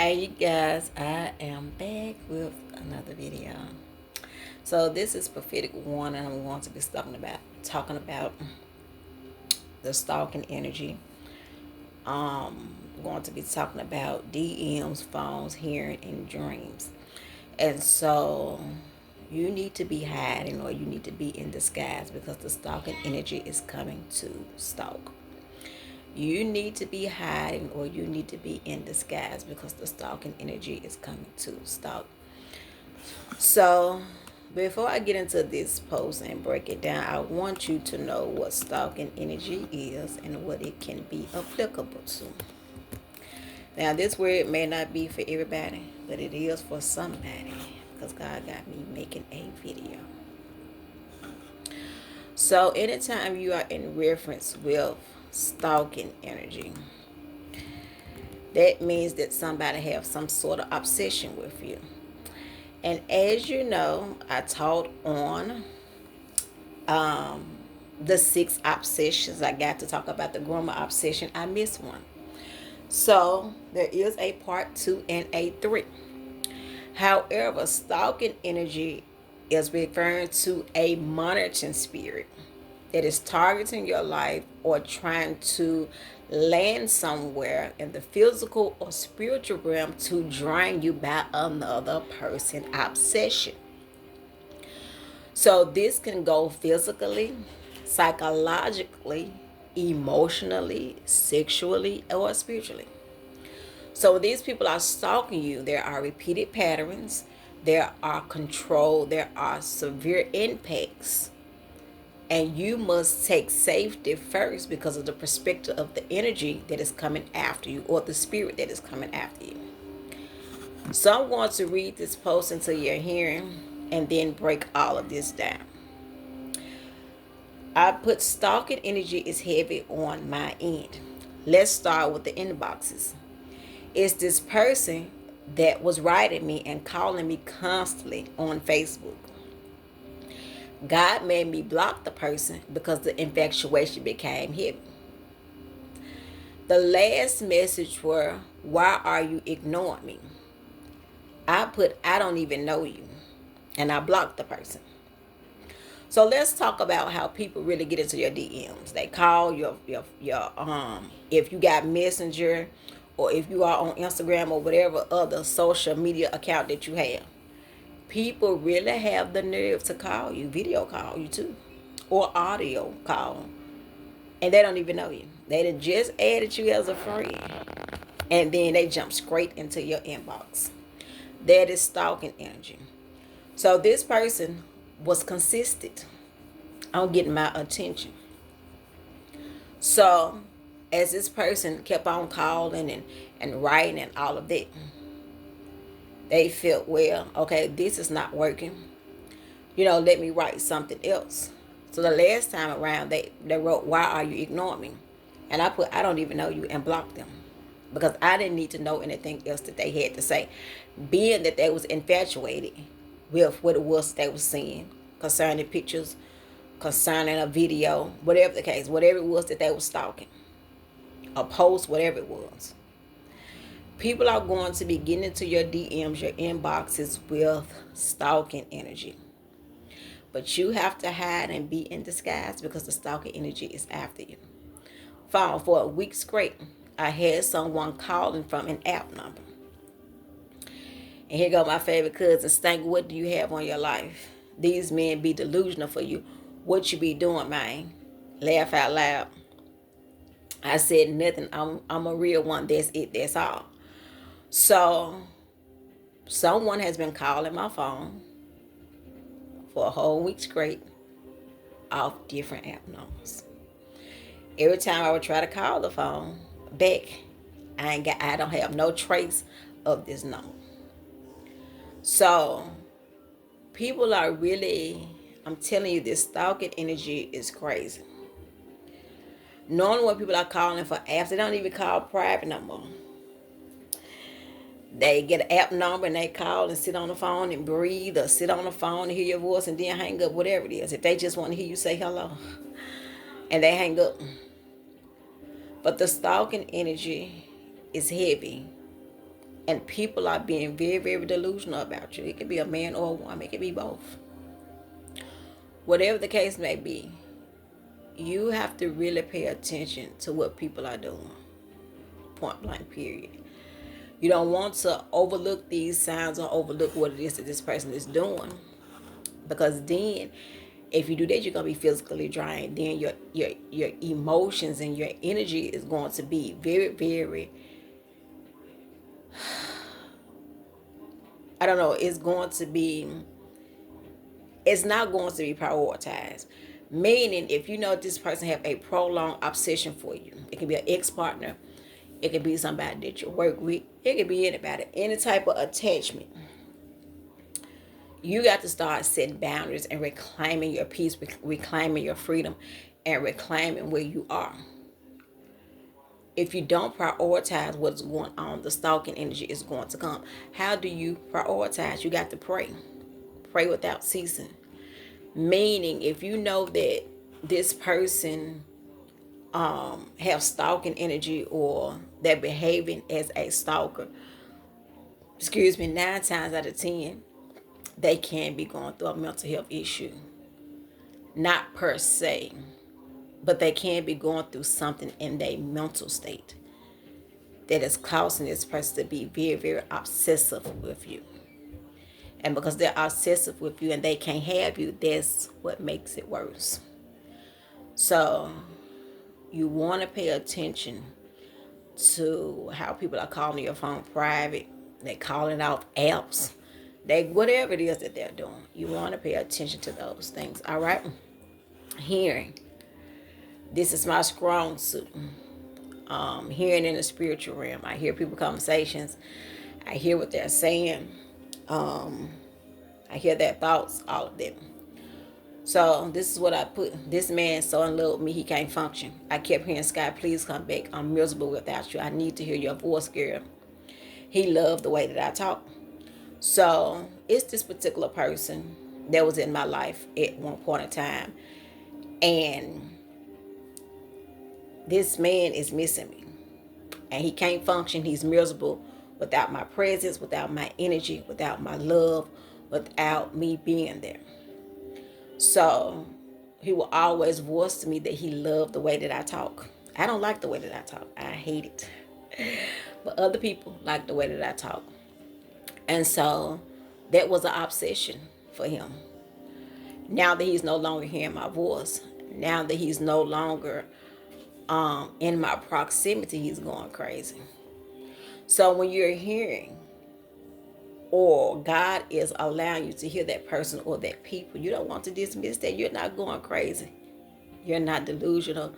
Hey you guys, I am back with another video. So this is Prophetic One, and I'm going to be talking about the stalking energy. I'm going to be talking about DMs, phones, hearing, and dreams. And so you need to be hiding or you need to be in disguise because the stalking energy is coming to stalk. You need to be hiding or you need to be in disguise because the stalking energy is coming to stalk. So, before I get into this post and break it down, I want you to know what stalking energy is and what it can be applicable to. Now, this word may not be for everybody, but it is for somebody because God got me making a video. So, anytime you are in reference with stalking energy, that means that somebody have some sort of obsession with you. And as you know, I taught on the 6 obsessions. I got to talk about the groomer obsession. I missed one. So there is a part 2 and a 3. However, stalking energy is referring to a monitoring spirit that is targeting your life or trying to land somewhere in the physical or spiritual realm to drain you by another person's obsession. So this can go physically, psychologically, emotionally, sexually, or spiritually. So these people are stalking you. There are repeated patterns. There are control. There are severe impacts. And you must take safety first because of the perspective of the energy that is coming after you or the spirit that is coming after you. So I'm going to read this post until you're hearing and then break all of this down. I put stalking energy is heavy on my end. Let's start with the inboxes. It's this person that was writing me and calling me constantly on Facebook. God made me block the person because the infatuation became heavy. The last message were, why are you ignoring me? I put, I don't even know you. And I blocked the person. So let's talk about how people really get into your DMs. They call your if you got Messenger or if you are on Instagram or whatever other social media account that you have. People really have the nerve to call you, video call you too, or audio call, and they don't even know you. They done just added you as a friend, and then they jump straight into your inbox. That is stalking energy. So this person was consistent on getting my attention. So as this person kept on calling and writing and all of that, they felt, well, okay, this is not working. Let me write something else. So the last time around, they wrote, why are you ignoring me? And I put, I don't even know you, and blocked them. Because I didn't need to know anything else that they had to say. Being that they was infatuated with what it was they was seeing concerning pictures, concerning a video, whatever the case, whatever it was that they were stalking. A post, whatever it was. People are going to be getting into your DMs, your inboxes with stalking energy. But you have to hide and be in disguise because the stalking energy is after you. For a week straight, I had someone calling from an app number. And here go my favorite cousin, Stank, what do you have on your life? These men be delusional for you. What you be doing, man? Laugh out loud. I said nothing. I'm a real one. That's it. That's all. So someone has been calling my phone for a whole week straight off different app numbers. Every time I would try to call the phone back, I don't have no trace of this number. So people are really, I'm telling you, this stalking energy is crazy. Knowing what people are calling for apps, they don't even call private no more. They get an app number and they call and sit on the phone and breathe, or sit on the phone and hear your voice and then hang up, whatever it is. If they just want to hear you say hello, and they hang up. But the stalking energy is heavy And people are being very, very delusional about you. It could be a man or a woman. It could be both. Whatever the case may be, you have to really pay attention to what people are doing. Point blank, period. You don't want to overlook these signs or overlook what it is that this person is doing. Because then, if you do that, you're going to be physically drained. Then your emotions and your energy is going to be very, very, I don't know, it's not going to be prioritized. Meaning, if you know this person have a prolonged obsession for you, it can be an ex-partner, it can be somebody that you work with, it can be anybody, any type of attachment. You got to start setting boundaries and reclaiming your peace, reclaiming your freedom, and reclaiming where you are. If you don't prioritize what's going on, the stalking energy is going to come. How do you prioritize? You got to pray. Pray without ceasing. Meaning, if you know that this person have stalking energy or they're behaving as a stalker, 9 times out of 10, they can be going through a mental health issue. Not per se, but they can be going through something in their mental state that is causing this person to be very, very obsessive with you. And because they're obsessive with you and they can't have you, that's what makes it worse. So you want to pay attention to how people are calling your phone private. They're calling off apps. Whatever it is that they're doing. You want to pay attention to those things. All right? Hearing. This is my strong suit. Hearing in the spiritual realm. I hear people conversations. I hear what they're saying. I hear their thoughts, all of them. So this is what I put. This man so in love with me, he can't function. I kept hearing, Sky, please come back. I'm miserable without you. I need to hear your voice, girl. He loved the way that I talk. So it's this particular person that was in my life at one point in time. And this man is missing me. And he can't function. He's miserable without my presence, without my energy, without my love, without me being there. So he will always voice to me that he loved the way that I talk. I don't like the way that I talk. I hate it. But other people like the way that I talk. And so that was an obsession for him. Now that he's no longer hearing my voice, now that he's no longer in my proximity, he's going crazy. So when you're hearing, or God is allowing you to hear that person or that people, you don't want to dismiss that. You're not going crazy. You're not delusional.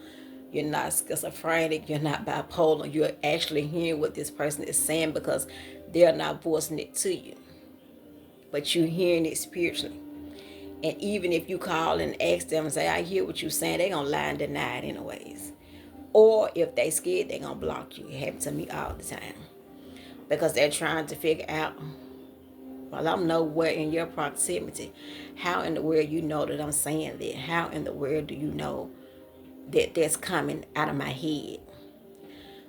You're not schizophrenic. You're not bipolar. You're actually hearing what this person is saying because they're not voicing it to you. But you're hearing it spiritually. And even if you call and ask them and say, I hear what you're saying, they're going to lie and deny it anyways. Or if they scared, they're going to block you. It happens to me all the time. Because they're trying to figure out, well, I'm nowhere in your proximity. How in the world you know that I'm saying that? How in the world do you know that that's coming out of my head?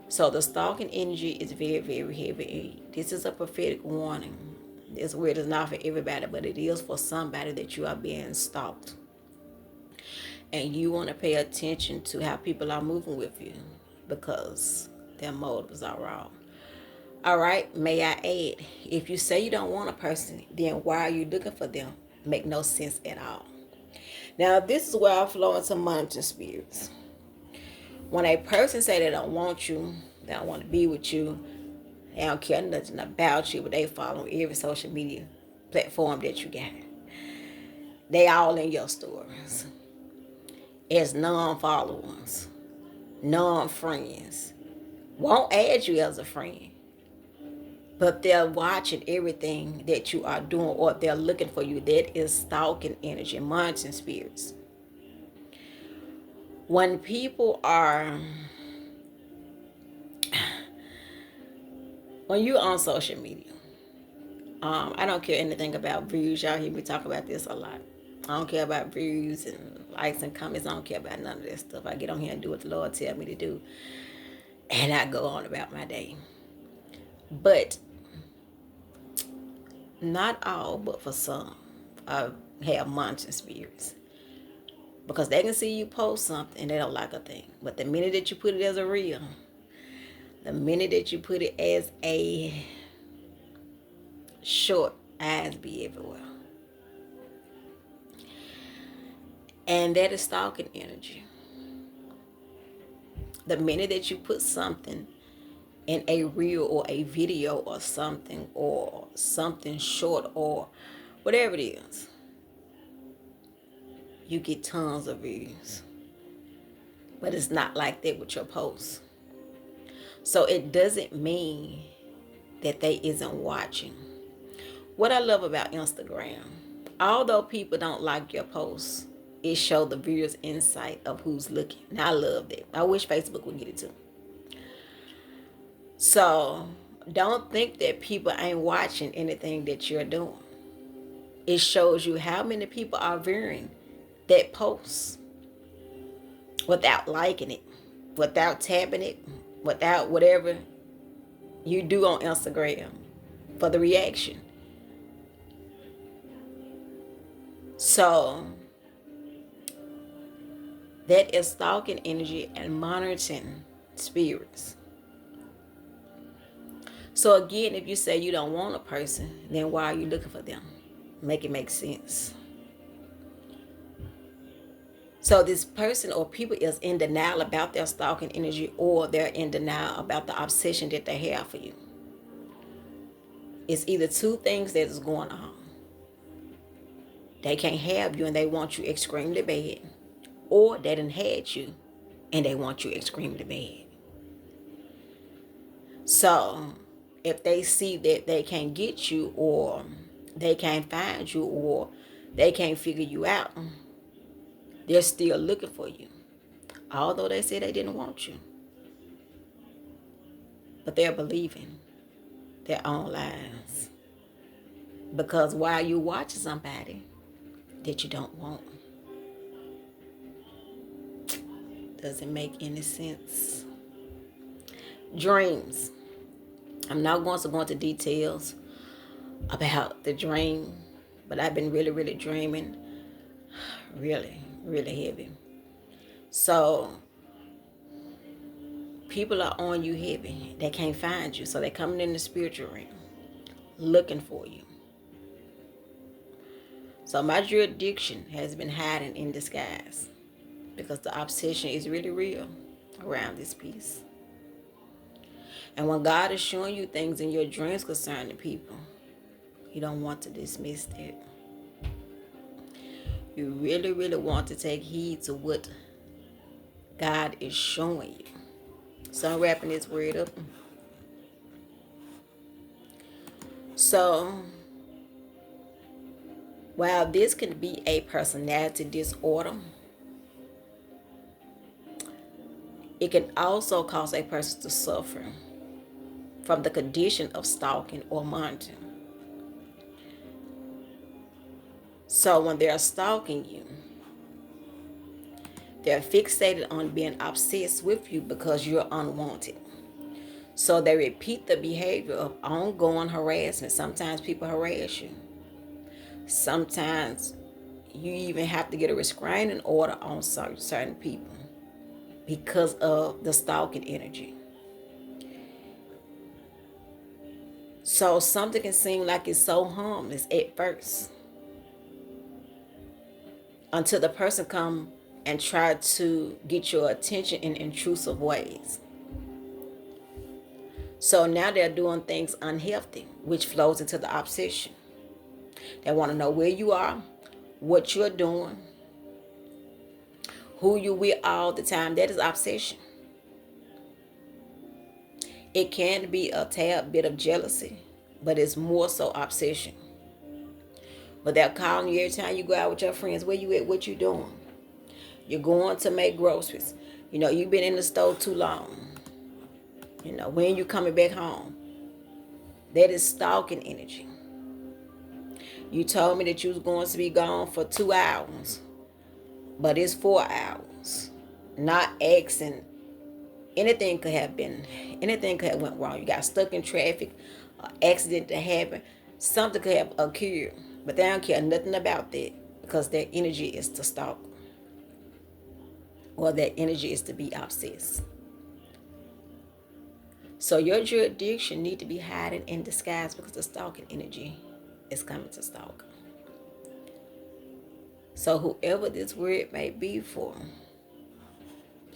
So the stalking energy is very, very heavy. This is a prophetic warning. This word is not for everybody, but it is for somebody that you are being stalked. And you want to pay attention to how people are moving with you because their motives are wrong. All right, may I add, if you say you don't want a person, then why are you looking for them? Make no sense at all. Now, this is where I flow into monitoring spirits. When a person say they don't want you, they don't want to be with you, they don't care nothing about you, but they follow every social media platform that you got. They all in your stories as non-followers, non-friends. Won't add you as a friend. But they're watching everything that you are doing or they're looking for you. That is stalking energy, monitoring spirits. When people are, when you're on social media, I don't care anything about views. Y'all hear me talk about this a lot. I don't care about views and likes and comments. I don't care about none of that stuff. I get on here and do what the Lord tells me to do. And I go on about my day. But Not all, but for some, have monitoring spirits. Because they can see you post something and they don't like a thing. But the minute that you put it as a reel, the minute that you put it as a short, eyes be everywhere. And that is stalking energy. The minute that you put something in a reel or a video or something short or whatever it is, you get tons of views. But it's not like that with your posts. So it doesn't mean that they isn't watching. What I love about Instagram, although people don't like your posts, it shows the viewers insight of who's looking. And I love that. I wish Facebook would get it too. So don't think that people ain't watching anything that you're doing. It shows you how many people are viewing that post without liking it, without tapping it, without whatever you do on Instagram for the reaction. So that is stalking energy and monitoring spirits. So again, if you say you don't want a person, then why are you looking for them? Make it make sense. So this person or people is in denial about their stalking energy, or they're in denial about the obsession that they have for you. It's either two things that is going on. They can't have you and they want you extremely bad, or they done had you and they want you extremely bad. So if they see that they can't get you, or they can't find you, or they can't figure you out, they're still looking for you. Although they say they didn't want you. But they're believing their own lies. Because while you're watching somebody that you don't want, doesn't make any sense. Dreams. I'm not going to go into details about the dream, but I've been really, really dreaming. Really, really heavy. So people are on you heavy. They can't find you. So they're coming in the spiritual realm looking for you. So my jurisdiction has been hiding in disguise because the obsession is really real around this piece. And when God is showing you things in your dreams concerning people, you don't want to dismiss that. You really, really want to take heed to what God is showing you. So I'm wrapping this word up. So, while this can be a personality disorder, it can also cause a person to suffer from the condition of stalking or monitoring. So when they're stalking you, they're fixated on being obsessed with you because you're unwanted. So they repeat the behavior of ongoing harassment. Sometimes people harass you. Sometimes you even have to get a restraining order on certain people because of the stalking energy. So something can seem like it's so harmless at first until the person come and try to get your attention in intrusive ways. So now they're doing things unhealthy, which flows into the obsession. They want to know where you are, what you're doing, who you with all the time. That is obsession. It can be a tad bit of jealousy, but it's more so obsession. But they're calling you every time you go out with your friends. Where you at? What you doing? You're going to make groceries. You've been in the store too long. When you coming back home? That is stalking energy. You told me that you was going to be gone for 2 hours, but it's 4 hours. Not asking. Anything could have went wrong. You got stuck in traffic, an accident that happened. Something could have occurred, but they don't care nothing about that because their energy is to stalk, or their energy is to be obsessed. So your jurisdiction need to be hiding in disguise because the stalking energy is coming to stalk. So whoever this word may be for,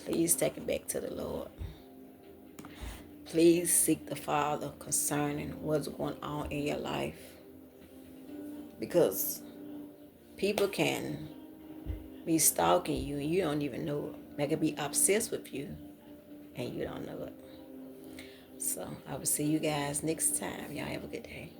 please take it back to the Lord. Please seek the Father concerning what's going on in your life. Because people can be stalking you and you don't even know it. They can be obsessed with you and you don't know it. So I will see you guys next time. Y'all have a good day.